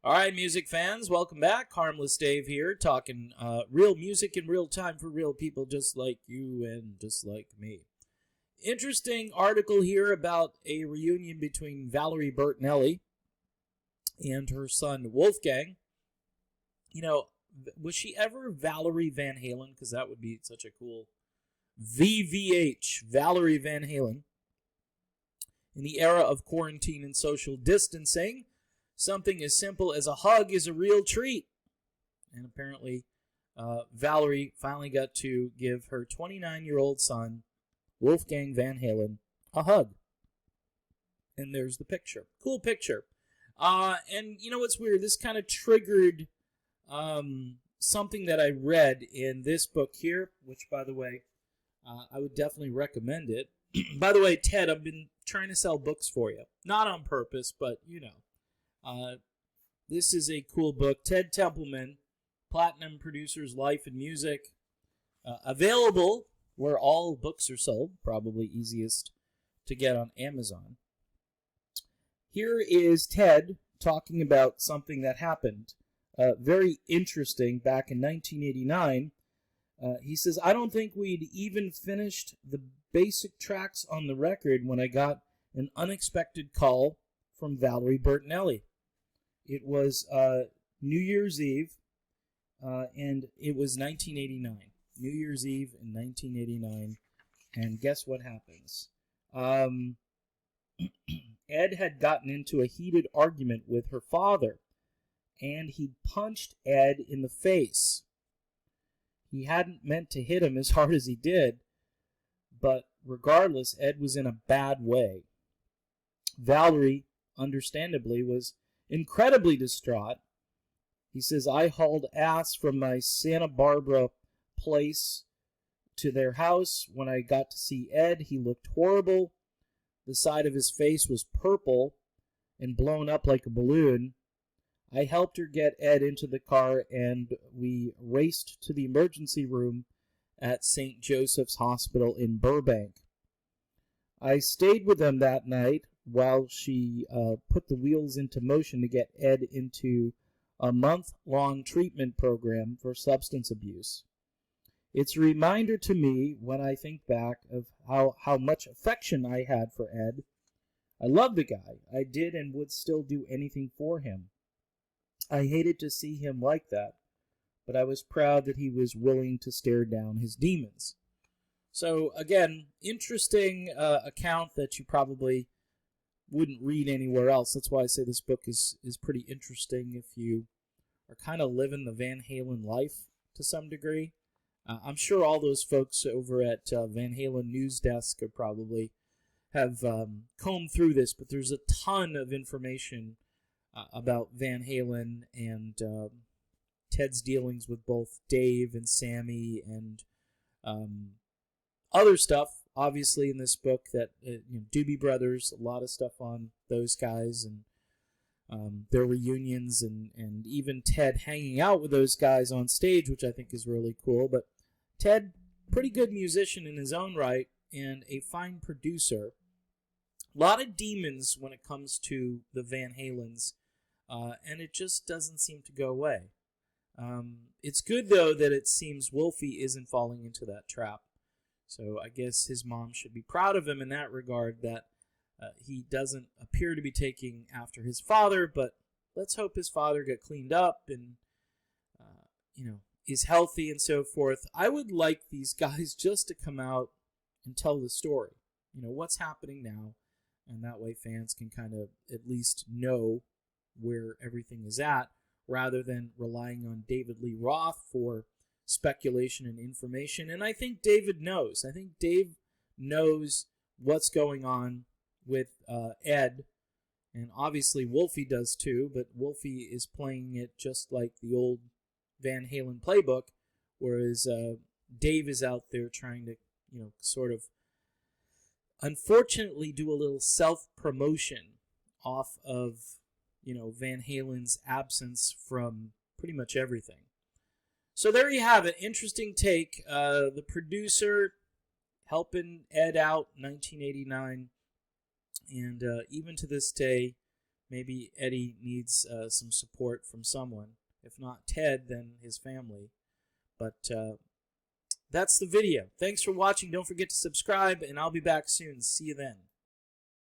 All right, music fans, welcome back. Harmless Dave here, talking real music in real time for real people just like you and just like me. Interesting article here about a reunion between Valerie Bertinelli and her son Wolfgang. You know, was she ever Valerie Van Halen? Because that would be such a cool VVH, Valerie Van Halen. In the era of quarantine and social distancing, something as simple as a hug is a real treat. And apparently, Valerie finally got to give her 29-year-old son, Wolfgang Van Halen, a hug. And there's the picture. Cool picture. And you know what's weird? This kind of triggered something that I read in this book here, which, by the way, I would definitely recommend it. By the way, Ted, I've been trying to sell books for you. Not on purpose, but, you know. This is a cool book. Ted Templeman, Platinum Producers, Life and Music. Available where all books are sold. Probably easiest to get on Amazon. Here is Ted talking about something that happened. Very interesting. Back in 1989, he says, I don't think we'd even finished the basic tracks on the record when I got an unexpected call from Valerie Bertinelli. It was New Year's Eve, and it was 1989. New Year's Eve in 1989, and guess what happens? Ed had gotten into a heated argument with her father, and he punched Ed in the face. He hadn't meant to hit him as hard as he did, but regardless, Ed was in a bad way. Valerie, understandably, was incredibly distraught. He says, I hauled ass from my Santa Barbara place to their house. When I got to see Ed, he looked horrible. The side of his face was purple and blown up like a balloon. I helped her get Ed into the car, and we raced to the emergency room at St. Joseph's Hospital in Burbank. I stayed with them that night while she put the wheels into motion to get Ed into a month-long treatment program for substance abuse. It's a reminder to me when I think back of how much affection I had for Ed. I love the guy. I did and would still do anything for him. I hated to see him like that, but I was proud that he was willing to stare down his demons. So, again, interesting account that you probably wouldn't read anywhere else. That's why I say this book is pretty interesting if you are kind of living the Van Halen life to some degree. I'm sure all those folks over at Van Halen News Desk are probably have combed through this, but there's a ton of information about Van Halen and Ted's dealings with both Dave and Sammy and other stuff, obviously, in this book that, Doobie Brothers, a lot of stuff on those guys and their reunions and even Ted hanging out with those guys on stage, which I think is really cool. But Ted, pretty good musician in his own right and a fine producer. A lot of demons when it comes to the Van Halens, and it just doesn't seem to go away. It's good, though, that it seems Wolfie isn't falling into that trap. So I guess his mom should be proud of him in that regard, that he doesn't appear to be taking after his father, but let's hope his father got cleaned up and, is healthy and so forth. I would like these guys just to come out and tell the story. What's happening now, and that way fans can kind of at least know where everything is at, rather than relying on David Lee Roth for speculation and information. And I think David knows. I think Dave knows what's going on with Ed, and obviously Wolfie does too, but Wolfie is playing it just like the old Van Halen playbook, whereas Dave is out there trying to, sort of unfortunately do a little self-promotion off of, Van Halen's absence from pretty much everything. So there you have it. Interesting take. The producer helping Ed out, 1989. And even to this day, maybe Eddie needs some support from someone. If not Ted, then his family. But that's the video. Thanks for watching. Don't forget to subscribe, and I'll be back soon. See you then.